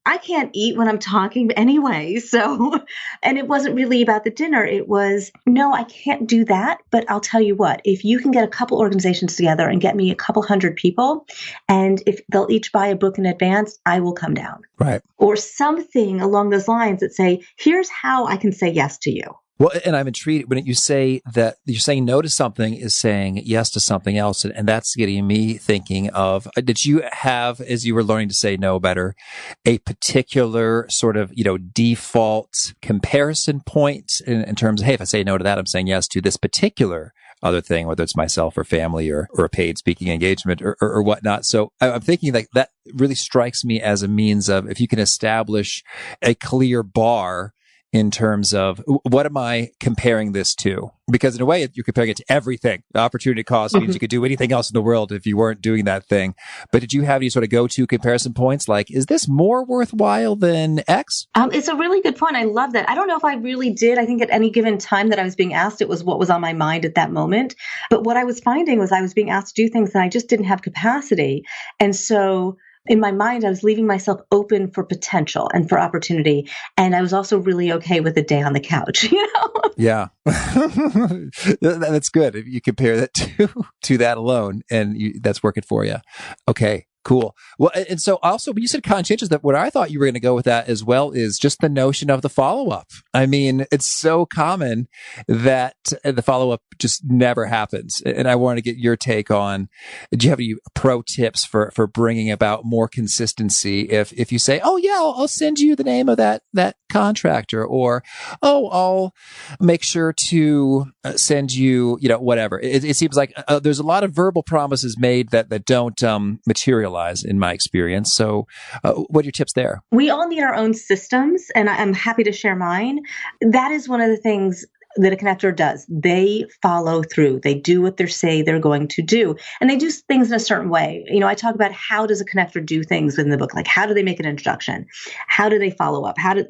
[SPEAKER 3] I can't eat when I'm talking anyway. So, and it wasn't really about the dinner. It was, no, I can't do that. But I'll tell you what, if you can get a couple organizations together and get me a couple hundred people, and if they'll each buy a book in advance, I will come down.
[SPEAKER 2] Right.
[SPEAKER 3] Or something along those lines that say, here's how I can say yes to you.
[SPEAKER 2] Well, and I'm intrigued when you say that you're saying no to something is saying yes to something else. And that's getting me thinking of, did you have, as you were learning to say no better, a particular sort of, default comparison point in terms of, hey, if I say no to that, I'm saying yes to this particular other thing, whether it's myself or family or a paid speaking engagement or whatnot. So I'm thinking like that really strikes me as a means of, if you can establish a clear bar in terms of what am I comparing this to? Because in a way, you're comparing it to everything. The opportunity cost means you could do anything else in the world if you weren't doing that thing. But did you have any sort of go-to comparison points? Like, is this more worthwhile than X?
[SPEAKER 3] It's a really good point. I love that. I don't know if I really did. I think at any given time that I was being asked, it was what was on my mind at that moment. But what I was finding was I was being asked to do things that I just didn't have capacity. And so in my mind, I was leaving myself open for potential and for opportunity. And I was also really okay with a day on the couch,
[SPEAKER 2] Yeah. That's good. If you compare that to that alone, and that's working for you. Okay. Cool. Well, and so also when you said conscientious, that what I thought you were going to go with that as well is just the notion of the follow-up. I mean, it's so common that the follow-up just never happens. And I want to get your take on, do you have any pro tips for bringing about more consistency? If you say, oh yeah, I'll send you the name of that contractor, or, oh, I'll make sure to send you, whatever. It seems like there's a lot of verbal promises made that don't materialize in my experience. So what are your tips there?
[SPEAKER 3] We all need our own systems, and I'm happy to share mine. That is one of the things that a connector does. They follow through. They do what they say they're going to do. And they do things in a certain way. I talk about how does a connector do things in the book? Like, how do they make an introduction? How do they follow up? How do,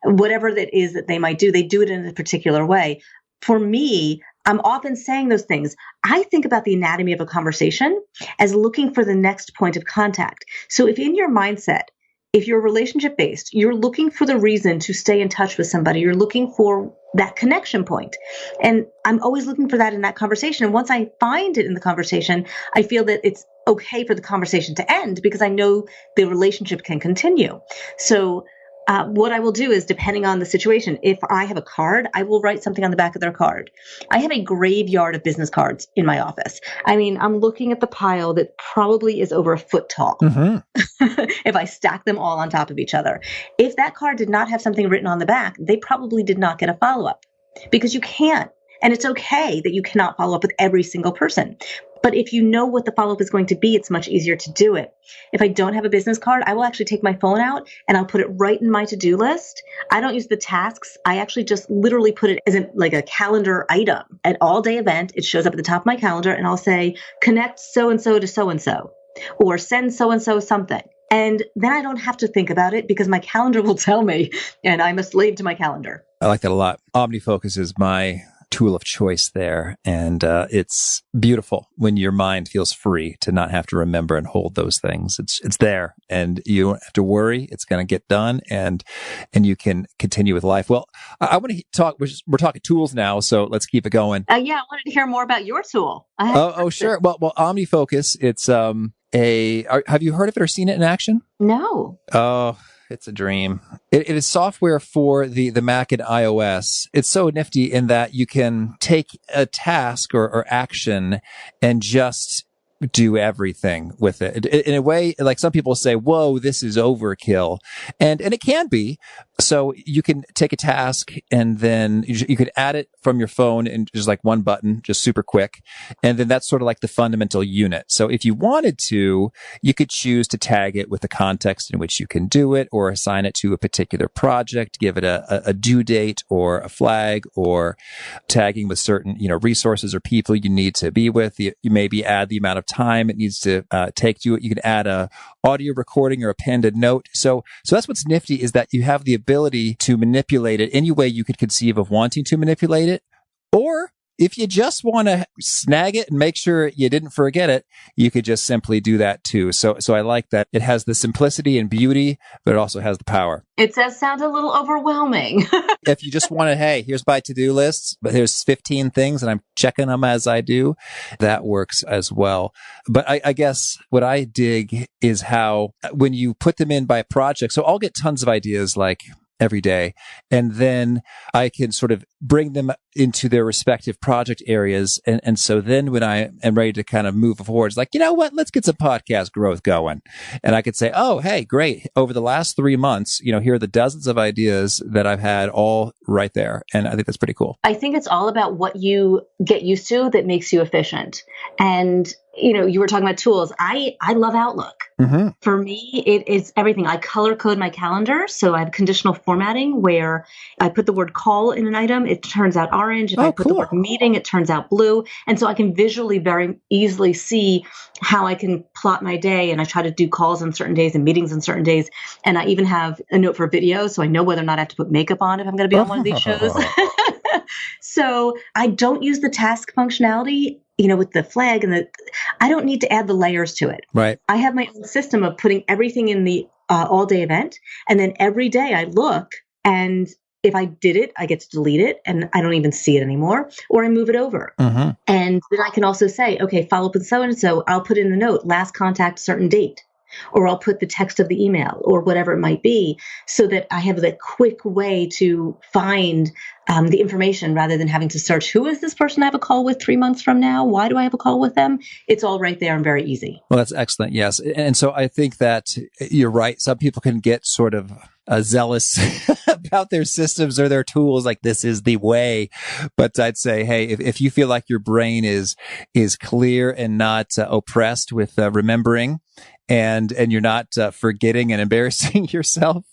[SPEAKER 3] whatever that is that they might do, they do it in a particular way. For me, I'm often saying those things. I think about the anatomy of a conversation as looking for the next point of contact. So if in your mindset, if you're relationship based, you're looking for the reason to stay in touch with somebody, you're looking for that connection point. And I'm always looking for that in that conversation. And once I find it in the conversation, I feel that it's okay for the conversation to end because I know the relationship can continue. So what I will do is, depending on the situation, if I have a card, I will write something on the back of their card. I have a graveyard of business cards in my office. I mean, I'm looking at the pile that probably is over a foot tall if I stack them all on top of each other. If that card did not have something written on the back, they probably did not get a follow-up because you can't. And it's okay that you cannot follow up with every single person. But if you know what the follow-up is going to be, it's much easier to do it. If I don't have a business card, I will actually take my phone out and I'll put it right in my to-do list. I don't use the tasks. I actually just literally put it as like a calendar item. An all-day event, it shows up at the top of my calendar, and I'll say, connect so-and-so to so-and-so, or send so-and-so something. And then I don't have to think about it because my calendar will tell me, and I'm a slave to my calendar.
[SPEAKER 2] I like that a lot. OmniFocus is my tool of choice there. And it's beautiful when your mind feels free to not have to remember and hold those things. It's there, and you don't have to worry. It's going to get done, and you can continue with life. Well, I want to talk. We're talking tools now, so let's keep it going.
[SPEAKER 3] Yeah, I wanted to hear more about your tool.
[SPEAKER 2] Oh, sure. Well, OmniFocus. It's have you heard of it or seen it in action?
[SPEAKER 3] No.
[SPEAKER 2] Oh, it's a dream. It is software for the Mac and iOS. It's so nifty in that you can take a task or action and just do everything with it. In a way, like some people say, whoa, this is overkill. And it can be. So you can take a task and then you could add it from your phone and just like one button, just super quick. And then that's sort of like the fundamental unit. So if you wanted to, you could choose to tag it with the context in which you can do it, or assign it to a particular project, give it a due date or a flag, or tagging with certain, resources or people you need to be with. You maybe add the amount of time it needs to take to it. You can add a audio recording or appended note. So that's what's nifty, is that you have the ability to manipulate it any way you could conceive of wanting to manipulate it. Or if you just want to snag it and make sure you didn't forget it, you could just simply do that too. So I like that it has the simplicity and beauty, but it also has the power.
[SPEAKER 3] It does sound a little overwhelming.
[SPEAKER 2] If you just want to, hey, here's my to-do list, but here's 15 things and I'm checking them as I do, that works as well. But I guess what I dig is how when you put them in by project, so I'll get tons of ideas like every day. And then I can sort of bring them into their respective project areas. And so then when I am ready to kind of move forward, it's like, you know what, let's get some podcast growth going. And I could say, oh, hey, great. Over the last 3 months, here are the dozens of ideas that I've had all right there. And I think that's pretty cool.
[SPEAKER 3] I think it's all about what you get used to that makes you efficient. And you were talking about tools. I love Outlook.
[SPEAKER 2] Mm-hmm.
[SPEAKER 3] For me, it is everything. I color code my calendar. So I have conditional formatting where I put the word call in an item, it turns out orange. If I put the word meeting, it turns out blue. And so I can visually very easily see how I can plot my day. And I try to do calls on certain days and meetings on certain days. And I even have a note for video. So I know whether or not I have to put makeup on if I'm going to be on one of these shows. So I don't use the task functionality, with the flag I don't need to add the layers to it.
[SPEAKER 2] Right.
[SPEAKER 3] I have my own system of putting everything in the all day event. And then every day I look, and if I did it, I get to delete it and I don't even see it anymore, or I move it over.
[SPEAKER 2] Mm-hmm.
[SPEAKER 3] And then I can also say, okay, follow up with so-and-so. I'll put in the note, last contact, certain date. Or I'll put the text of the email or whatever it might be, so that I have the quick way to find the information rather than having to search, who is this person I have a call with 3 months from now? Why do I have a call with them? It's all right there and very easy.
[SPEAKER 2] Well, that's excellent. Yes. And so I think that you're right. Some people can get sort of zealous about their systems or their tools, like this is the way. But I'd say, hey, if you feel like your brain is clear and not oppressed with remembering, and you're not forgetting and embarrassing yourself,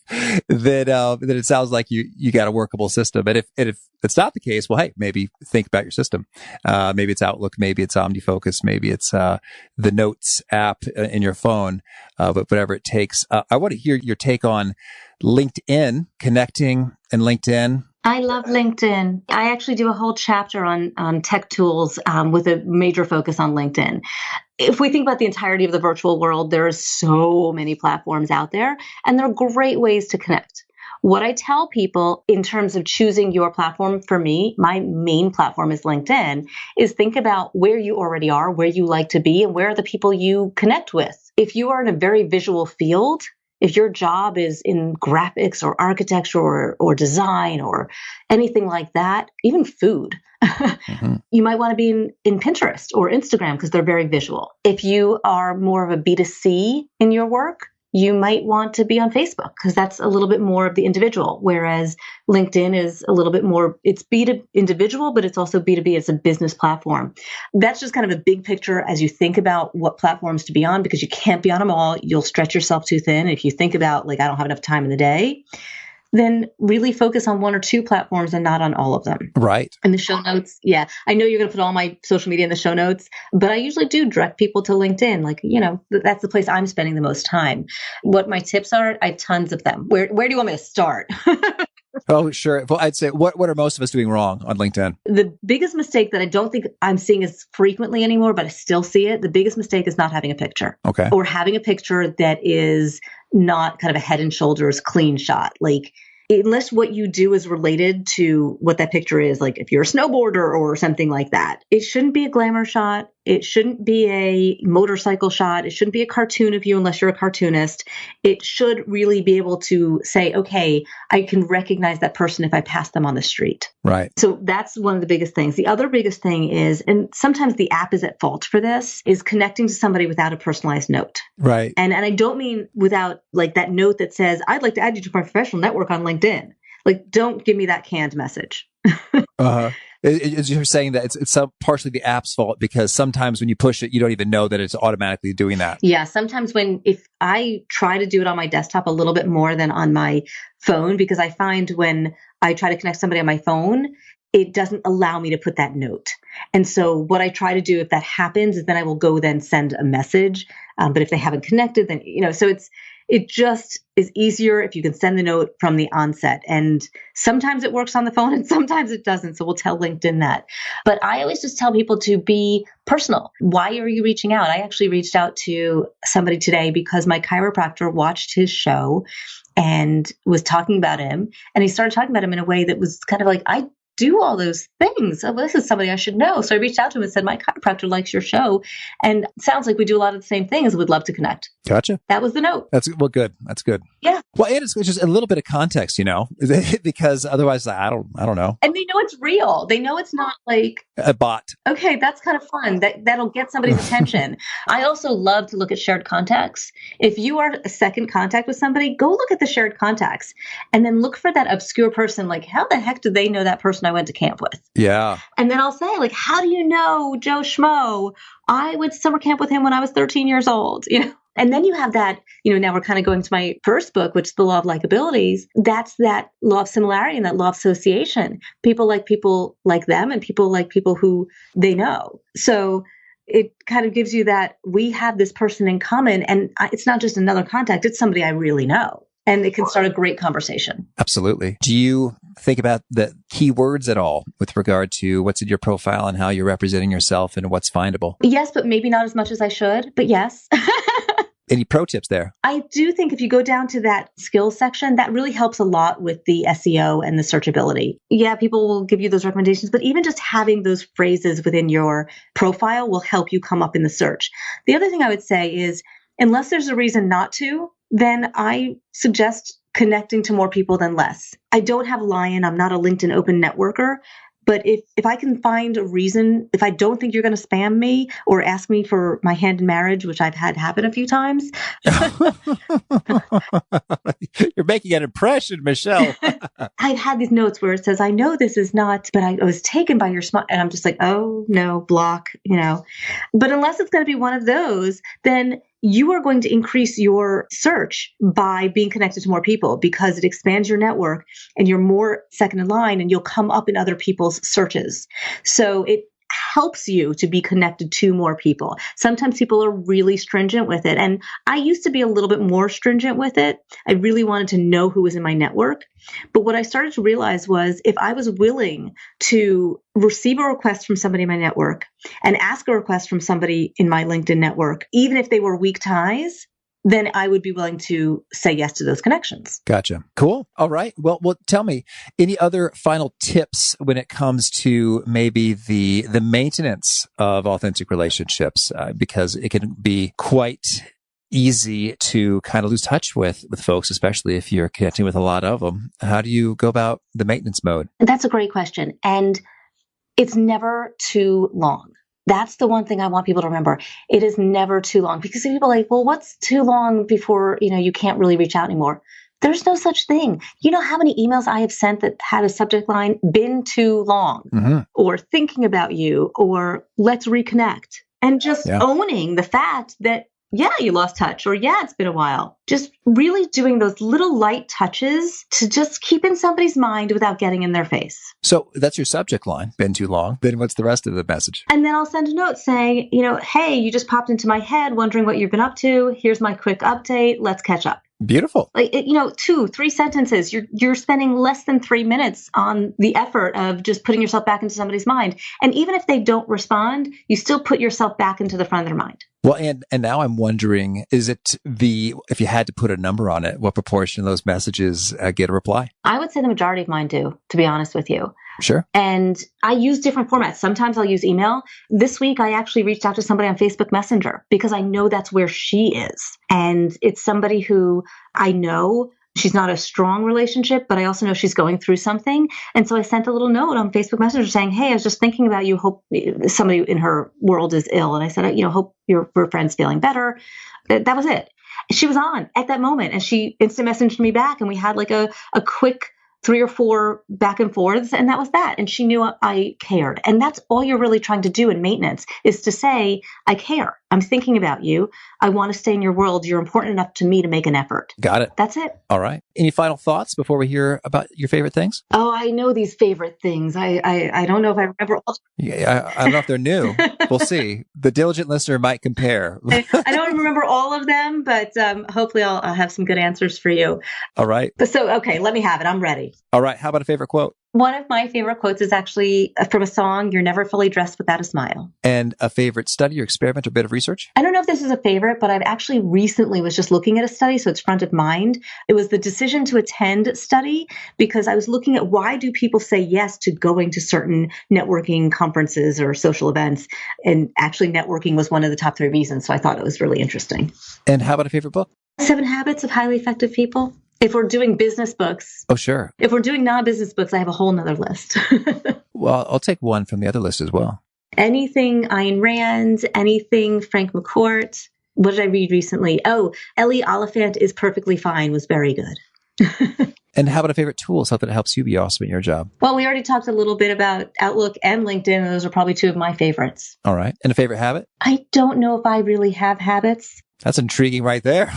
[SPEAKER 2] then it sounds like you got a workable system. But if it's not the case, well, hey, maybe think about your system. Maybe it's Outlook, maybe it's OmniFocus, maybe it's the Notes app in your phone. But whatever it takes. I want to hear your take on LinkedIn, connecting and LinkedIn.
[SPEAKER 3] I love LinkedIn. I actually do a whole chapter on tech tools with a major focus on LinkedIn. If we think about the entirety of the virtual world, there are so many platforms out there, and they're great ways to connect. What I tell people in terms of choosing your platform, for me, my main platform is LinkedIn, is think about where you already are, where you like to be, and where are the people you connect with. If you are in a very visual field, if your job is in graphics or architecture or design or anything like that, even food, mm-hmm. You might want to be in Pinterest or Instagram because they're very visual. If you are more of a B2C in your work, you might want to be on Facebook because that's a little bit more of the individual, whereas LinkedIn is a little bit more, it's B2 individual, but it's also B2B. It's a business platform. That's just kind of a big picture as you think about what platforms to be on, because you can't be on them all. You'll stretch yourself too thin. If you think about like, I don't have enough time in the day, then really focus on one or two platforms and not on all of them.
[SPEAKER 2] Right.
[SPEAKER 3] In the show notes, yeah, I know you're going to put all my social media in the show notes, but I usually do direct people to LinkedIn. Like, that's the place I'm spending the most time. What my tips are, I have tons of them. Where do you want me to start?
[SPEAKER 2] Oh, sure. Well, I'd say, what are most of us doing wrong on LinkedIn?
[SPEAKER 3] The biggest mistake that I don't think I'm seeing as frequently anymore, but I still see it, the biggest mistake is not having a picture.
[SPEAKER 2] Okay.
[SPEAKER 3] Or having a picture that is not kind of a head and shoulders clean shot. Like, unless what you do is related to what that picture is, like if you're a snowboarder or something like that, it shouldn't be a glamour shot. It shouldn't be a motorcycle shot. It shouldn't be a cartoon of you unless you're a cartoonist. It should really be able to say, okay, I can recognize that person if I pass them on the street.
[SPEAKER 2] Right.
[SPEAKER 3] So that's one of the biggest things. The other biggest thing is, and sometimes the app is at fault for this, is connecting to somebody without a personalized note.
[SPEAKER 2] Right.
[SPEAKER 3] And I don't mean without like that note that says, I'd like to add you to my professional network on LinkedIn. Like, don't give me that canned message.
[SPEAKER 2] You're saying that it's partially the app's fault because sometimes when you push it, you don't even know that it's automatically doing that.
[SPEAKER 3] Yeah. Sometimes if I try to do it on my desktop a little bit more than on my phone, because I find when I try to connect somebody on my phone, it doesn't allow me to put that note. And so what I try to do if that happens is then I will go then send a message. But if they haven't connected, then, so it just is easier if you can send the note from the onset. And sometimes it works on the phone and sometimes it doesn't. So we'll tell LinkedIn that. But I always just tell people to be personal. Why are you reaching out? I actually reached out to somebody today because my chiropractor watched his show and was talking about him. And he started talking about him in a way that was kind of like, I do all those things. Oh, well, this is somebody I should know. So I reached out to him and said, my chiropractor likes your show. And it sounds like we do a lot of the same things. Would love to connect.
[SPEAKER 2] Gotcha.
[SPEAKER 3] That was the note.
[SPEAKER 2] Good. That's good.
[SPEAKER 3] Yeah.
[SPEAKER 2] Well, and it's just a little bit of context, because otherwise I don't know.
[SPEAKER 3] And they know it's real. They know it's not like
[SPEAKER 2] a bot.
[SPEAKER 3] Okay, that's kind of fun. That'll get somebody's attention. I also love to look at shared contacts. If you are a second contact with somebody, go look at the shared contacts and then look for that obscure person. Like, how the heck do they know that person I went to camp with? Yeah. And then I'll say, like, how do you know Joe Schmo? I went to summer camp with him when I was 13 years old, And then you have that, now we're kind of going to my first book, which is The Law of Likabilities. That's that law of similarity and that law of association. People like them and people like people who they know. So it kind of gives you that we have this person in common and it's not just another contact, it's somebody I really know. And it can start a great conversation.
[SPEAKER 2] Absolutely. Do you think about the keywords at all with regard to what's in your profile and how you're representing yourself and what's findable?
[SPEAKER 3] Yes, but maybe not as much as I should, but yes.
[SPEAKER 2] Any pro tips there?
[SPEAKER 3] I do think if you go down to that skills section, that really helps a lot with the SEO and the searchability. Yeah, people will give you those recommendations, but even just having those phrases within your profile will help you come up in the search. The other thing I would say is, unless there's a reason not to, then I suggest connecting to more people than less. I don't have Lion. I'm not a LinkedIn open networker. But if I can find a reason, if I don't think you're going to spam me or ask me for my hand in marriage, which I've had happen a few times.
[SPEAKER 2] You're making an impression, Michelle.
[SPEAKER 3] I've had these notes where it says, I know this is not, but I was taken by your smile. And I'm just like, oh, no, block, But unless it's going to be one of those, then you are going to increase your search by being connected to more people because it expands your network and you're more second in line and you'll come up in other people's searches. So it helps you to be connected to more people. Sometimes people are really stringent with it. And I used to be a little bit more stringent with it. I really wanted to know who was in my network. But what I started to realize was if I was willing to receive a request from somebody in my network and ask a request from somebody in my LinkedIn network, even if they were weak ties, then I would be willing to say yes to those connections.
[SPEAKER 2] Gotcha. Cool. All right. Well, tell me, any other final tips when it comes to maybe the maintenance of authentic relationships? Because it can be quite easy to kind of lose touch with folks, especially if you're connecting with a lot of them. How do you go about the maintenance mode?
[SPEAKER 3] That's a great question. And it's never too long. That's the one thing I want people to remember. It is never too long, because people are like, well, what's too long before, you can't really reach out anymore? There's no such thing. You know how many emails I have sent that had a subject line, been too long, or thinking about you, or let's reconnect, and just owning the fact that, you lost touch, or it's been a while. Just really doing those little light touches to just keep in somebody's mind without getting in their face.
[SPEAKER 2] So that's your subject line, been too long. Then what's the rest of the message?
[SPEAKER 3] And then I'll send a note saying, hey, you just popped into my head wondering what you've been up to. Here's my quick update. Let's catch up.
[SPEAKER 2] Beautiful.
[SPEAKER 3] 2-3 sentences. You're spending less than 3 minutes on the effort of just putting yourself back into somebody's mind. And even if they don't respond, you still put yourself back into the front of their mind.
[SPEAKER 2] Well, and now I'm wondering, is it if you had to put a number on it, what proportion of those messages get a reply?
[SPEAKER 3] I would say the majority of mine do, to be honest with you.
[SPEAKER 2] Sure.
[SPEAKER 3] And I use different formats. Sometimes I'll use email. This week, I actually reached out to somebody on Facebook Messenger because I know that's where she is. And it's somebody who I know. She's not a strong relationship, but I also know she's going through something. And so I sent a little note on Facebook Messenger saying, hey, I was just thinking about you. Hope somebody in her world is ill. And I said, hope your friend's feeling better. That was it. She was on at that moment, and she instant messaged me back, and we had like a quick 3 or 4 back and forths, and that was that. And she knew I cared. And that's all you're really trying to do in maintenance, is to say, I care. I'm thinking about you. I want to stay in your world. You're important enough to me to make an effort.
[SPEAKER 2] Got it.
[SPEAKER 3] That's it.
[SPEAKER 2] All right. Any final thoughts before we hear about your favorite things?
[SPEAKER 3] Oh, I know these favorite things. I don't know if I remember all.
[SPEAKER 2] Yeah, I don't know if they're new. We'll see. The diligent listener might compare.
[SPEAKER 3] I don't remember all of them, but hopefully I'll have some good answers for you.
[SPEAKER 2] All right.
[SPEAKER 3] So, okay, let me have it. I'm ready.
[SPEAKER 2] All right. How about a favorite quote?
[SPEAKER 3] One of my favorite quotes is actually from a song, You're Never Fully Dressed Without a Smile.
[SPEAKER 2] And a favorite study or experiment or bit of research?
[SPEAKER 3] I don't know if this is a favorite, but I've actually recently was just looking at a study, so it's front of mind. It was the decision to attend study, because I was looking at why do people say yes to going to certain networking conferences or social events. And actually networking was one of the top 3 reasons. So I thought it was really interesting.
[SPEAKER 2] And how about a favorite book?
[SPEAKER 3] 7 Habits of Highly Effective People. If we're doing business books.
[SPEAKER 2] Oh, sure.
[SPEAKER 3] If we're doing non-business books, I have a whole nother list.
[SPEAKER 2] Well, I'll take one from the other list as well.
[SPEAKER 3] Anything Ayn Rand, anything Frank McCourt. What did I read recently? Oh, Ellie Oliphant is Perfectly Fine was very good.
[SPEAKER 2] And how about a favorite tool, something that helps you be awesome at your job?
[SPEAKER 3] Well, we already talked a little bit about Outlook and LinkedIn, and those are probably 2 of my favorites.
[SPEAKER 2] All right. And a favorite habit?
[SPEAKER 3] I don't know if I really have habits.
[SPEAKER 2] That's intriguing right there.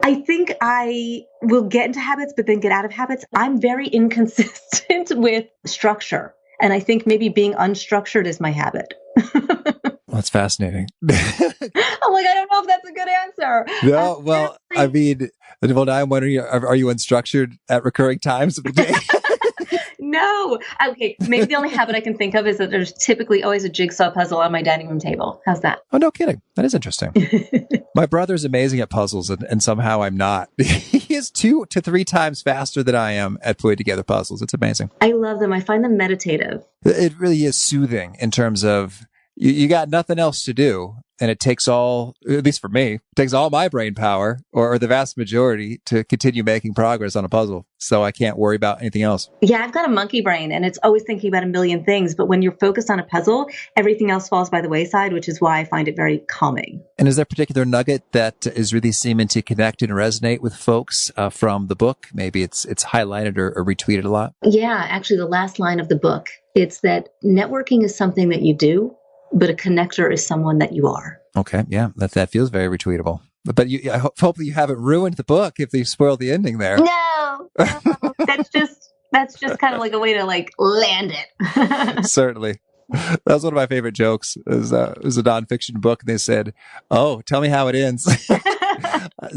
[SPEAKER 3] I think I will get into habits, but then get out of habits. I'm very inconsistent with structure. And I think maybe being unstructured is my habit.
[SPEAKER 2] Well, that's fascinating.
[SPEAKER 3] I'm like, I don't know if that's a good answer.
[SPEAKER 2] No, well, I mean, well, now I'm wondering, are you unstructured at recurring times of the day?
[SPEAKER 3] No. Okay. Maybe the only habit I can think of is that there's typically always a jigsaw puzzle on my dining room table. How's that?
[SPEAKER 2] Oh, no kidding. That is interesting. My brother's amazing at puzzles, and somehow I'm not. He is 2 to 3 times faster than I am at putting together puzzles. It's amazing.
[SPEAKER 3] I love them. I find them meditative.
[SPEAKER 2] It really is soothing in terms of you got nothing else to do. And it takes all, at least for me, it takes all my brain power or the vast majority to continue making progress on a puzzle. So I can't worry about anything else.
[SPEAKER 3] Yeah, I've got a monkey brain and it's always thinking about a million things. But when you're focused on a puzzle, everything else falls by the wayside, which is why I find it very calming.
[SPEAKER 2] And is there a particular nugget that is really seeming to connect and resonate with folks from the book? Maybe it's highlighted or retweeted a lot?
[SPEAKER 3] Yeah, actually, the last line of the book, it's that networking is something that you do, but a connector is someone that you are.
[SPEAKER 2] Okay, yeah, that feels very retweetable. But hopefully you haven't ruined the book if you spoiled the ending there.
[SPEAKER 3] No, that's just kind of like a way to like land it.
[SPEAKER 2] Certainly. That was one of my favorite jokes. It was a nonfiction book. And they said, "Oh, tell me how it ends."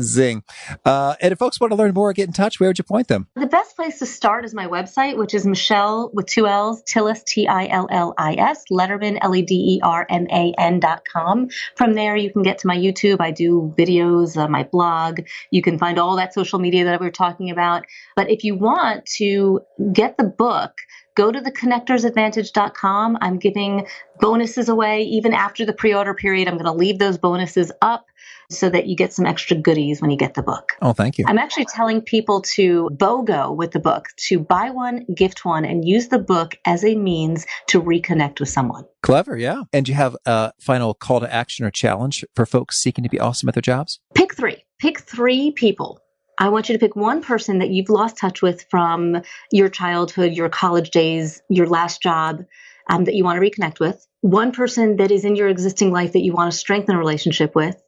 [SPEAKER 2] Zing. And if folks want to learn more or get in touch, where would you point them?
[SPEAKER 3] The best place to start is my website, which is Michelle with 2 L's, Tillis, Tillis, Lederman, Lederman.com. From there, you can get to my YouTube. I do videos, my blog. You can find all that social media that we were talking about. But if you want to get the book, go to theconnectorsadvantage.com. I'm giving bonuses away. Even after the pre-order period, I'm going to leave those bonuses up so that you get some extra goodies when you get the book.
[SPEAKER 2] Oh, thank you.
[SPEAKER 3] I'm actually telling people to BOGO with the book, to buy one, gift one, and use the book as a means to reconnect with someone.
[SPEAKER 2] Clever, yeah. And you have a final call to action or challenge for folks seeking to be awesome at their jobs?
[SPEAKER 3] Pick three. Pick three people. I want you to pick one person that you've lost touch with from your childhood, your college days, your last job, that you want to reconnect with. One person that is in your existing life that you want to strengthen a relationship with.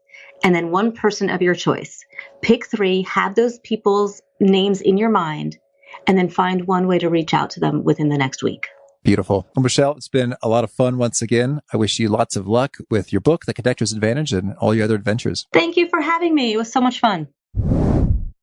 [SPEAKER 3] And then one person of your choice. Pick three, have those people's names in your mind, and then find one way to reach out to them within the next week.
[SPEAKER 2] Beautiful. Well, Michelle, it's been a lot of fun once again. I wish you lots of luck with your book, The Connector's Advantage, and all your other adventures.
[SPEAKER 3] Thank you for having me. It was so much fun.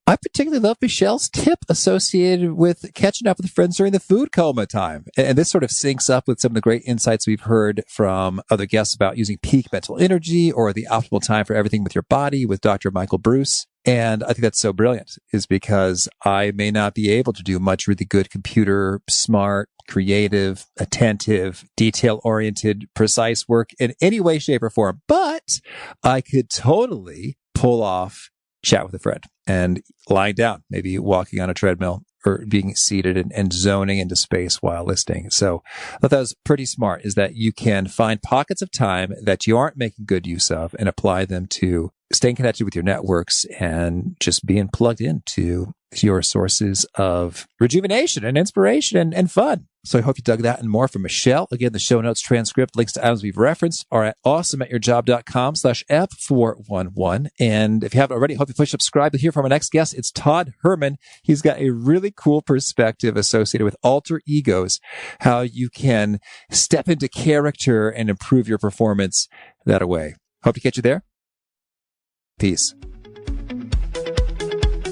[SPEAKER 2] I particularly love Michelle's tip associated with catching up with friends during the food coma time. And this sort of syncs up with some of the great insights we've heard from other guests about using peak mental energy or the optimal time for everything with your body with Dr. Michael Bruce. And I think that's so brilliant is because I may not be able to do much really good computer, smart, creative, attentive, detail-oriented, precise work in any way, shape, or form. But I could totally pull off chat with a friend and lying down, maybe walking on a treadmill or being seated and zoning into space while listening. So I thought that was pretty smart, is that you can find pockets of time that you aren't making good use of and apply them to staying connected with your networks and just being plugged into your sources of rejuvenation and inspiration and fun. So I hope you dug that and more from Michelle. Again, the show notes, transcript, links to items we've referenced are at awesomeatyourjob.com/F411. And if you haven't already, hope you push subscribe to hear from our next guest. It's Todd Herman. He's got a really cool perspective associated with alter egos, how you can step into character and improve your performance that way. Hope to catch you there. Peace.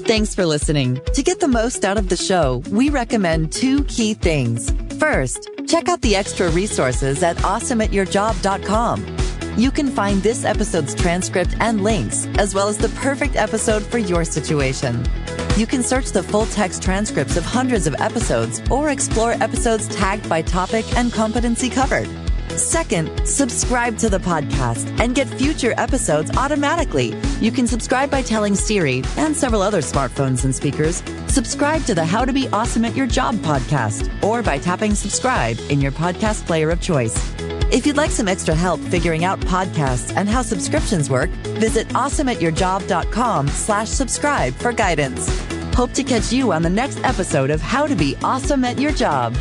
[SPEAKER 1] Thanks for listening. To get the most out of the show, we recommend two key things. First, check out the extra resources at awesomeatyourjob.com. You can find this episode's transcript and links, as well as the perfect episode for your situation. You can search the full text transcripts of hundreds of episodes or explore episodes tagged by topic and competency covered. Second, subscribe to the podcast and get future episodes automatically. You can subscribe by telling Siri and several other smartphones and speakers, subscribe to the How to Be Awesome at Your Job podcast, or by tapping subscribe in your podcast player of choice. If you'd like some extra help figuring out podcasts and how subscriptions work, visit awesomeatyourjob.com/subscribe for guidance. Hope to catch you on the next episode of How to Be Awesome at Your Job.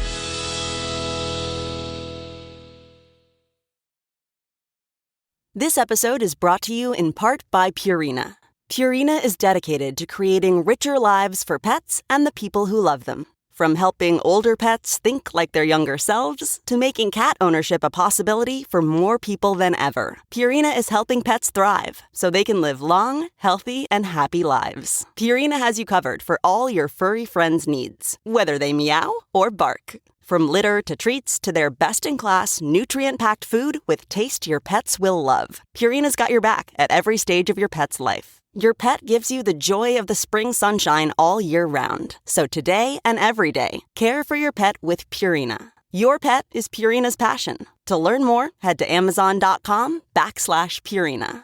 [SPEAKER 4] This episode is brought to you in part by Purina. Purina is dedicated to creating richer lives for pets and the people who love them. From helping older pets think like their younger selves to making cat ownership a possibility for more people than ever, Purina is helping pets thrive so they can live long, healthy, and happy lives. Purina has you covered for all your furry friends' needs, whether they meow or bark. From litter to treats to their best-in-class, nutrient-packed food with taste your pets will love, Purina's got your back at every stage of your pet's life. Your pet gives you the joy of the spring sunshine all year round. So today and every day, care for your pet with Purina. Your pet is Purina's passion. To learn more, head to Amazon.com/Purina.